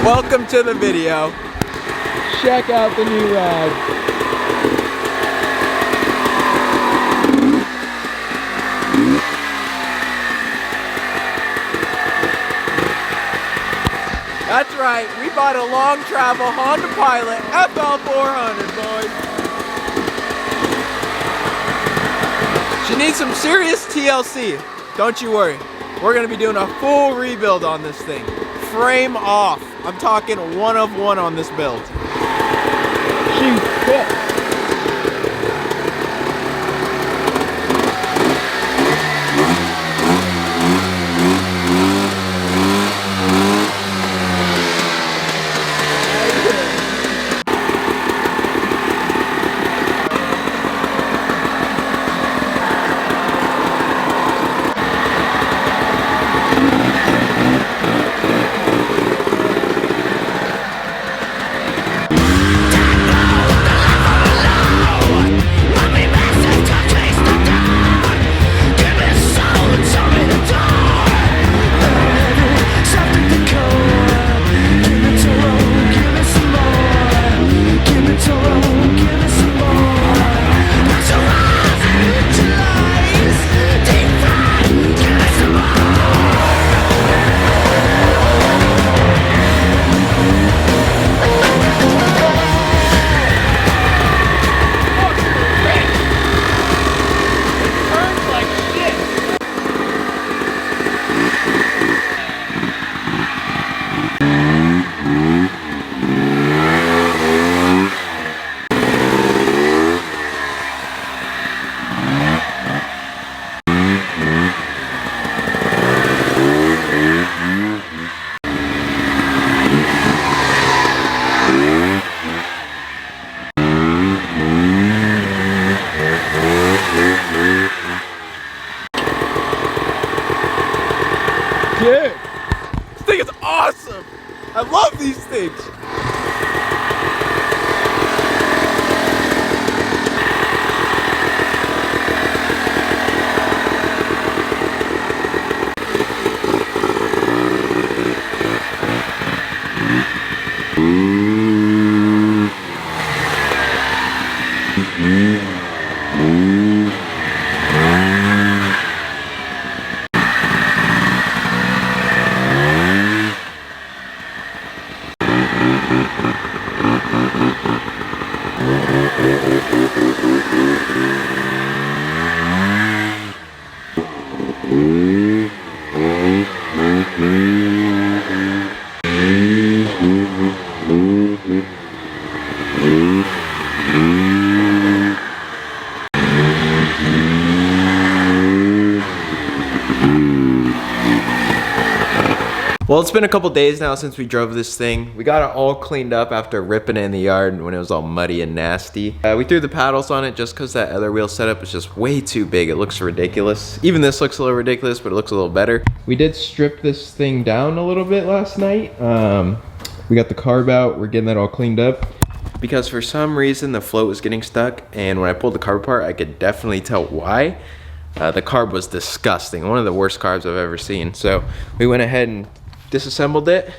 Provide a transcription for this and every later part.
Welcome to the video. Check out the new rod. That's right, we bought a long travel Honda Pilot FL400, boys. She needs some serious TLC. Don't you worry. We're gonna be doing a full rebuild on this thing. Frame off. I'm talking 1 of 1 on this build. She's fit. Dude, this thing is awesome. I love these things. Well, it's been a couple days now since we drove this thing. We got it all cleaned up after ripping it in the yard when it was all muddy and nasty. We threw the paddles on it just because that other wheel setup is just way too big. It looks ridiculous. Even this looks a little ridiculous, but it looks a little better. We did strip this thing down a little bit last night. We got the carb out. We're getting that all cleaned up because for some reason the float was getting stuck, and when I pulled the carb apart, I could definitely tell why. The carb was disgusting. One of the worst carbs I've ever seen. So we went ahead and disassembled it.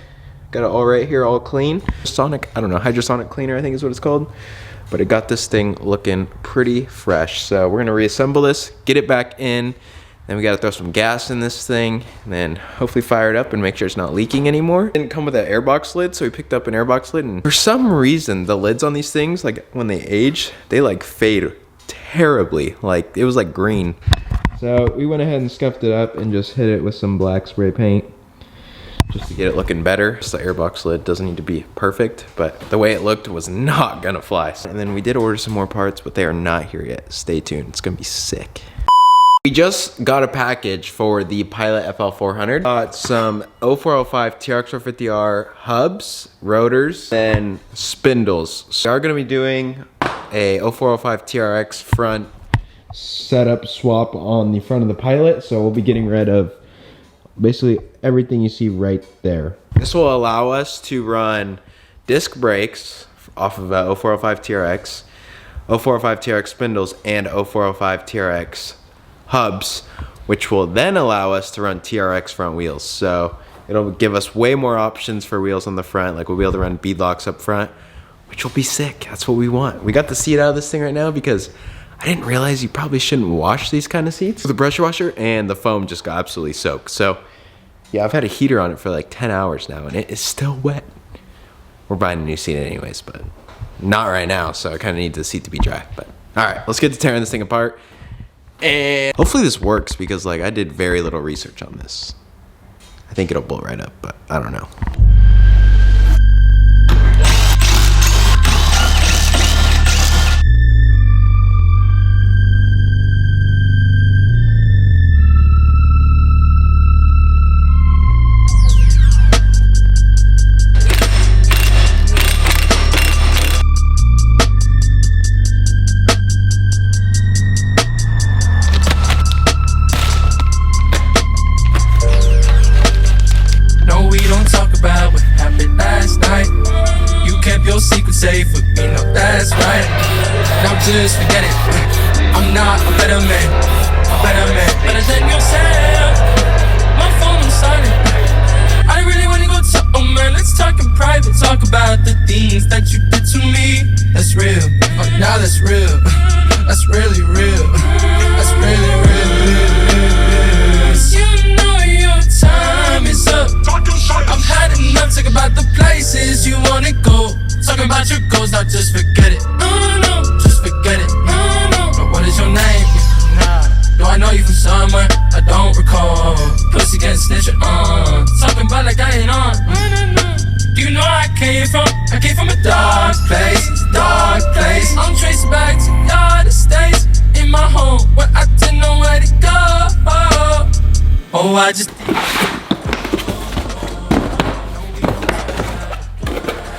Got it all right here, all clean. Sonic, I don't know, hydrosonic cleaner I think is what it's called. But it got this thing looking pretty fresh. So we're gonna reassemble this, get it back in. Then we gotta throw some gas in this thing, and then hopefully fire it up and make sure it's not leaking anymore. It didn't come with an airbox lid, so we picked up an airbox lid, and for some reason, the lids on these things, like when they age, they like fade terribly. Like it was like green. So we went ahead and scuffed it up and just hit it with some black spray paint just to get it looking better. So the airbox lid doesn't need to be perfect, but the way it looked was not gonna fly. And then we did order some more parts, but they are not here yet. Stay tuned, it's gonna be sick. We just got a package for the Pilot FL400. Got some 0405 TRX450R hubs, rotors, and spindles. So we are gonna be doing a 0405 TRX front setup swap on the front of the Pilot. So we'll be getting rid of basically everything you see right there. This will allow us to run disc brakes off of a 0405 TRX, 0405 TRX spindles, and 0405 TRX hubs, which will then allow us to run TRX front wheels. So It'll give us way more options for wheels on the front. Like we'll be able to run beadlocks up front, which will be sick. That's what we want. We got the seat out of this thing right now because I didn't realize you probably shouldn't wash these kind of seats with a pressure washer, and the foam just got absolutely soaked. So yeah, I've had a heater on it for like 10 hours now, and it is still wet. We're buying a new seat anyways, but not right now, so I kind of need the seat to be dry. But all right, let's get to tearing this thing apart. And hopefully this works because like I did very little research on this. I think it'll blow right up, but I don't know. Safe with me, no, that's right. Now just forget it. I'm not a better man, better than yourself. My phone on silent. I really wanna go talk, oh man, let's talk in private. Talk about the things that you did to me. That's real, oh now that's real. That's really real. That's really real. 'Cause you know your time is up. I've had enough, talk about the places you wanna go. Talking about your goals, now just forget it. No, just forget it. No. But what is your name? Nah. Do I know you from somewhere? I don't recall. Pussy getting snitched on. Talking about like I ain't on. No. Do you know where I came from? I came from a dark place. I'm tracing back to United States. In my home, where I didn't know where to go. Oh, I just...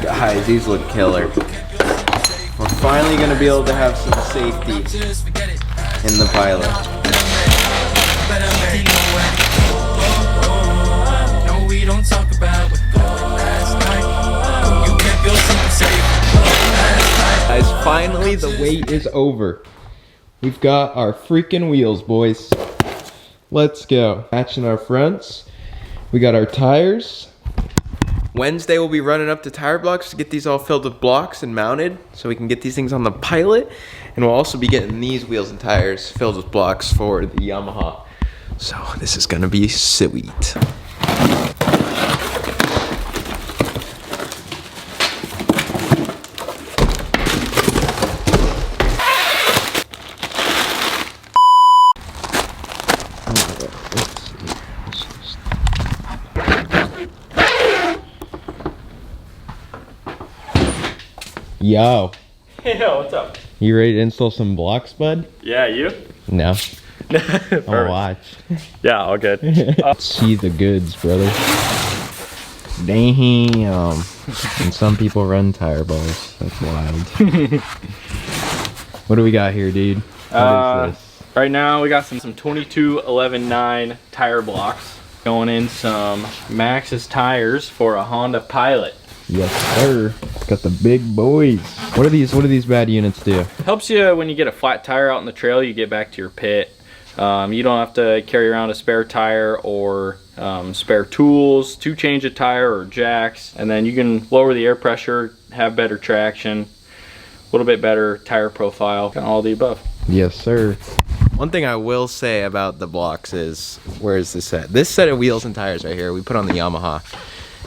Guys, these look killer. We're finally gonna be able to have some safety in the Pilot. No, we don't talk about what last night. You kept your secret safe. Guys, finally the wait is over. We've got our freaking wheels, boys. Let's go. Matching our fronts. We got our tires. Wednesday we'll be running up to tire blocks to get these all filled with blocks and mounted so we can get these things on the Pilot. And we'll also be getting these wheels and tires filled with blocks for the Yamaha. So this is gonna be sweet. Yo. Hey, yo, what's up? You ready to install some blocks, bud? Yeah, you? No. I'll watch. Yeah, all good. See the goods, brother. Damn. And some people run tire balls. That's wild. What do we got here, dude? What is this? Right now, we got some 22-11-9 tire blocks going in some Maxxis tires for a Honda Pilot. Yes, sir. Got the big boys. What do these bad units do? Helps you when you get a flat tire out in the trail, you get back to your pit. You don't have to carry around a spare tire or spare tools to change a tire or jacks. And then you can lower the air pressure, have better traction, a little bit better tire profile, kind of all the above. Yes, sir. One thing I will say about the blocks is, where is this set? This set of wheels and tires right here, we put on the Yamaha.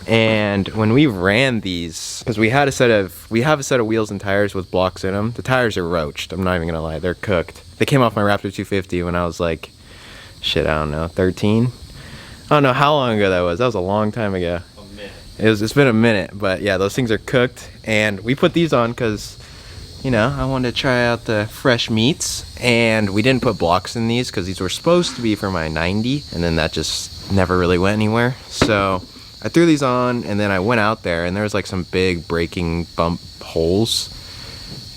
And when we ran these, because we have a set of wheels and tires with blocks in them. The tires are roached. I'm not even gonna lie, they're cooked. They came off my Raptor 250 when I was like, shit, I don't know, 13. I don't know how long ago that was. That was a long time ago. A minute. It's been a minute, but yeah, those things are cooked. And we put these on because, you know, I wanted to try out the fresh meats. And we didn't put blocks in these because these were supposed to be for my 90, and then that just never really went anywhere. So I threw these on, and then I went out there, and there was like some big braking bump holes,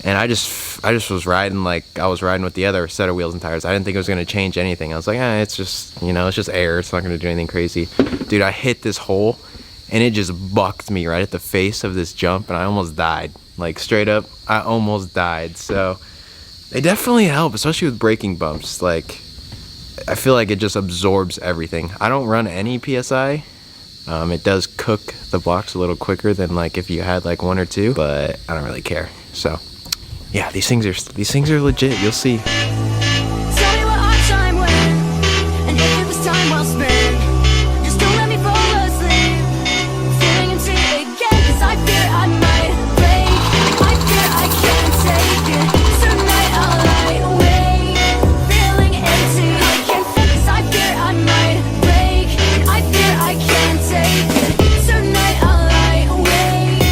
and I just was riding like I was riding with the other set of wheels and tires. I didn't think it was gonna change anything. I was like, it's just, you know, it's just air. It's not gonna do anything crazy. Dude, I hit this hole, and it just bucked me right at the face of this jump, and I almost died. Like straight up, I almost died. So they definitely help, especially with braking bumps. Like, I feel like it just absorbs everything. I don't run any PSI. It does cook the blocks a little quicker than like if you had like 1 or 2, but I don't really care. So yeah, these things are legit. You'll see. Tell me what our time went, and if it was time well spent. Just don't let me fall asleep, feeling empty again, 'cause I fear I might break. I fear I can't take it. Tonight I'll lie awake, feeling empty. I can't think 'cause I fear I might break. I fear I can't take it. Tonight I'll lie awake,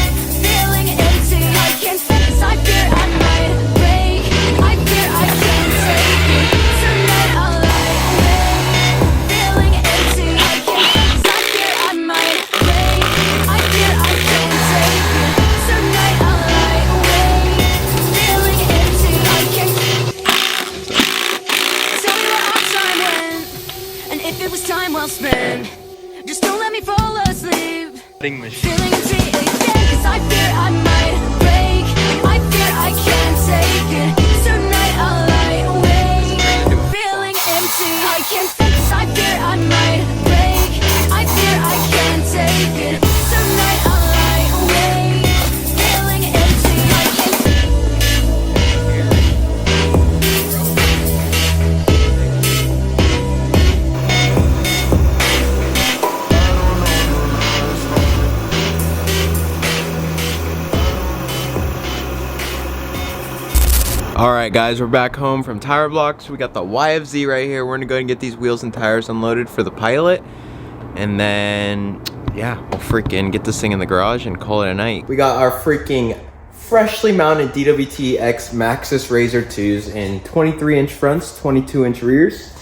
feeling empty. I can't think 'cause I fear I might break. I fear I can't take it. Tonight I'll lie awake, feeling empty. I can't think 'cause I fear I might break. I fear I can't take it. Tonight I'll lie awake, feeling empty. I can't. Tell me where our time went, and if it was time well spent. Just don't let me fall asleep, feeling empty again, 'cause I fear I might break. I fear I can't take it. Tonight I'll lie awake, feeling empty. I can't think 'cause I fear I might break. I fear I can't take it. Tonight I'll lie awake, feeling empty. I can't. All right, guys, we're back home from Tire Blocks. We got the YFZ right here. We're gonna go and get these wheels and tires unloaded for the Pilot, and then yeah, we'll freaking get this thing in the garage and call it a night. We got our freaking freshly mounted DWT X Maxxis Razor 2s in 23-inch fronts, 22-inch rears.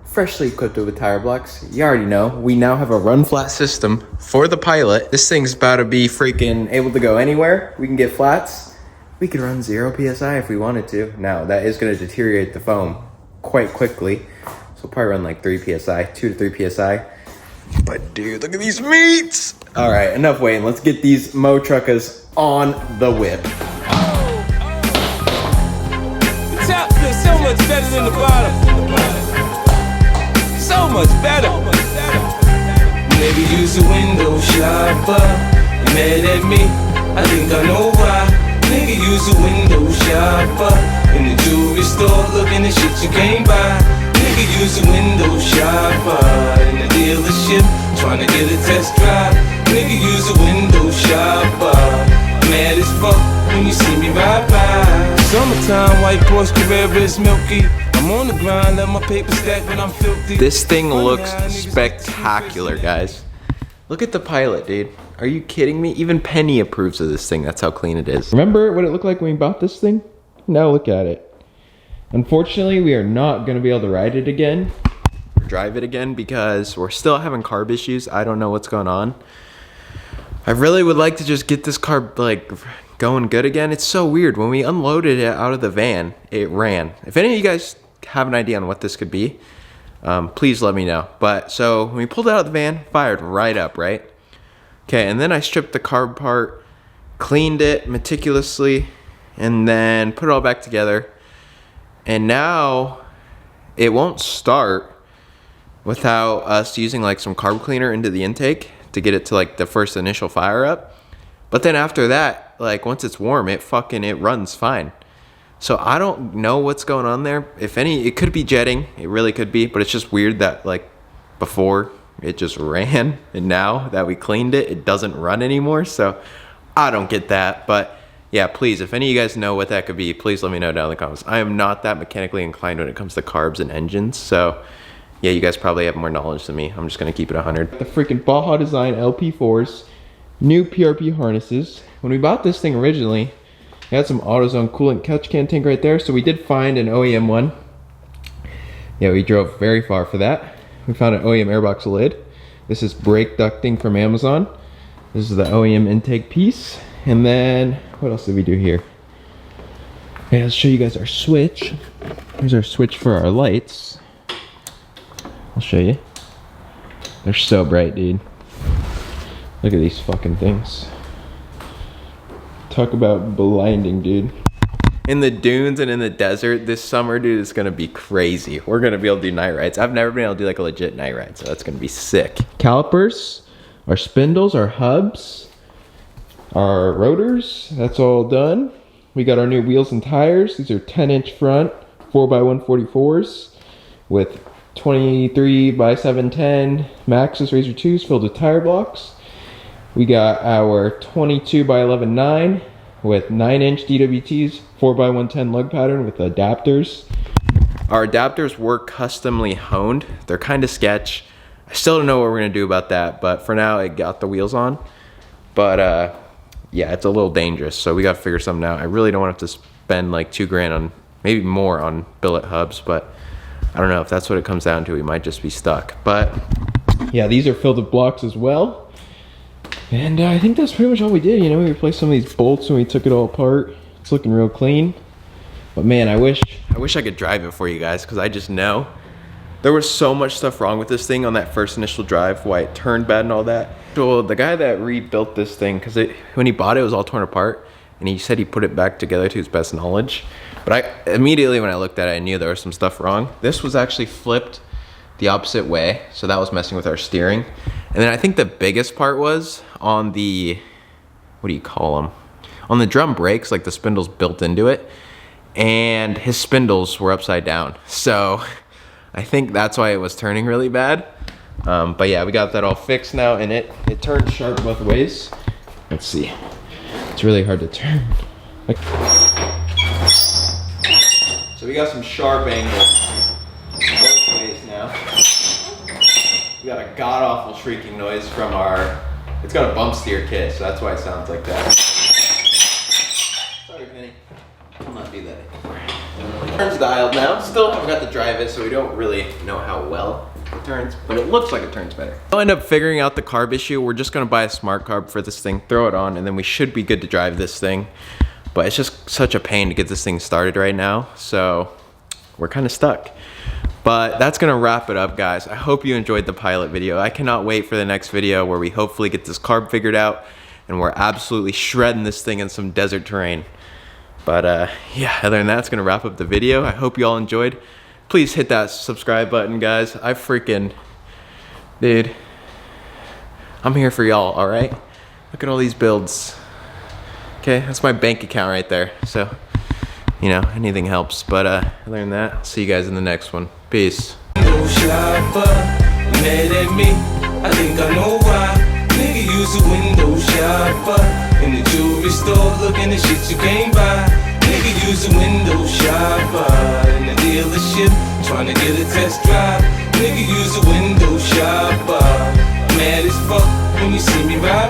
Freshly equipped with Tire Blocks. You already know, we now have a run flat system for the Pilot. This thing's about to be freaking able to go anywhere. We can get flats. We could run 0 PSI if we wanted to. Now, that is gonna deteriorate the foam quite quickly. So we'll probably run like 3 PSI, 2 to 3 PSI. But dude, look at these meats! All right, enough waiting. Let's get these Mo Truckers on the whip. The top feels so much better than the bottom. So much better. Maybe use a window shopper. You mad at me? I think I know why. Nigga use a window shopper. In the jewelry store looking at shit you can't buy. Nigga use a window shopper. In the dealership trying to get a test drive. Nigga use a window shopper. Mad as fuck when you see me ride by. Summertime, white Porsche Carrera is milky. I'm on the grind, let my paper stack when I'm filthy. This thing looks spectacular, guys. Look at the Pilot, dude. Are you kidding me? Even Penny approves of this thing. That's how clean it is. Remember what it looked like when we bought this thing? Now look at it. Unfortunately, we are not going to be able to ride it again, or drive it again, because we're still having carb issues. I don't know what's going on. I really would like to just get this car like going good again. It's so weird. When we unloaded it out of the van, it ran. If any of you guys have an idea on what this could be, please let me know. But so when we pulled it out of the van, fired right up, right? Okay, and then I stripped the carb part, cleaned it meticulously, and then put it all back together. And now it won't start without us using like some carb cleaner into the intake to get it to like the first initial fire up. But then after that, like once it's warm, it runs fine. So I don't know what's going on there. If any, it could be jetting. It really could be, but it's just weird that like before it just ran, and now that we cleaned it, it doesn't run anymore. So I don't get that. But yeah, please, if any of you guys know what that could be, please let me know down in the comments. I am not that mechanically inclined when it comes to carbs and engines. So yeah, you guys probably have more knowledge than me. I'm just gonna keep it 100. The freaking Baja Design LP4s, new PRP harnesses. When we bought this thing originally, it had some AutoZone coolant catch can tank right there. So we did find an OEM one. Yeah, we drove very far for that. We found an OEM airbox lid. This is brake ducting from Amazon. This is the OEM intake piece. And then, what else did we do here? Okay, let's show you guys our switch. Here's our switch for our lights. I'll show you. They're so bright, dude. Look at these fucking things. Talk about blinding, dude. In the dunes and in the desert this summer, dude, it's gonna be crazy. We're gonna be able to do night rides. I've never been able to do like a legit night ride, so that's gonna be sick. Calipers our spindles, our hubs, our rotors, that's all done. We got our new wheels and tires. These are 10-inch front 4x144s with 23x710 Maxxis Razor 2s filled with tire blocks. We got our 22x11 with 9-inch DWTs 4x110 lug pattern with adapters. Our adapters were customly honed. They're kind of sketch. I still don't know what we're gonna do about that, but for now it got the wheels on. But yeah, it's a little dangerous, so we gotta figure something out. I really don't want to have to spend like $2,000 on, maybe more on billet hubs, but I don't know if that's what it comes down to. We might just be stuck. But yeah, these are filled with blocks as well. And I think that's pretty much all we did. You know, we replaced some of these bolts when we took it all apart. It's looking real clean. But man, I wish I could drive it for you guys, because I just know there was so much stuff wrong with this thing on that first initial drive, why it turned bad and all that. So the guy that rebuilt this thing, because when he bought it, it was all torn apart, and he said he put it back together to his best knowledge. But I immediately, when I looked at it, I knew there was some stuff wrong. This was actually flipped the opposite way, so that was messing with our steering. And then I think the biggest part was on the, what do you call them? On the drum brakes, like the spindles built into it, and his spindles were upside down. So I think that's why it was turning really bad. But yeah, we got that all fixed now, and it turns sharp both ways. Let's see. It's really hard to turn. So we got some sharp angles both ways now. We got a god-awful shrieking noise from our, it's got a bump steer kit, so that's why it sounds like that. Sorry, Vinny. I'll not do that anymore. Turns dialed now. Still haven't got to drive it, so we don't really know how well it turns, but it looks like it turns better. I'll end up figuring out the carb issue. We're just gonna buy a smart carb for this thing, throw it on, and then we should be good to drive this thing. But it's just such a pain to get this thing started right now, so we're kind of stuck. But that's gonna wrap it up, guys. I hope you enjoyed the pilot video. I cannot wait for the next video where we hopefully get this carb figured out and we're absolutely shredding this thing in some desert terrain. But yeah, other than that, it's gonna wrap up the video. I hope you all enjoyed. Please hit that subscribe button, guys. Dude, I'm here for y'all, all right? Look at all these builds. Okay, that's my bank account right there. So, you know, anything helps. But other than that, I'll see you guys in the next one. Peace. No shopper, mad at me. I think I know why. Nigga use a window shopper in the jewelry store, looking at shit you can't buy. Nigga use a window shopper in the dealership, trying to get a test drive. Nigga use a window shopper. Mad as fuck when you see me ride.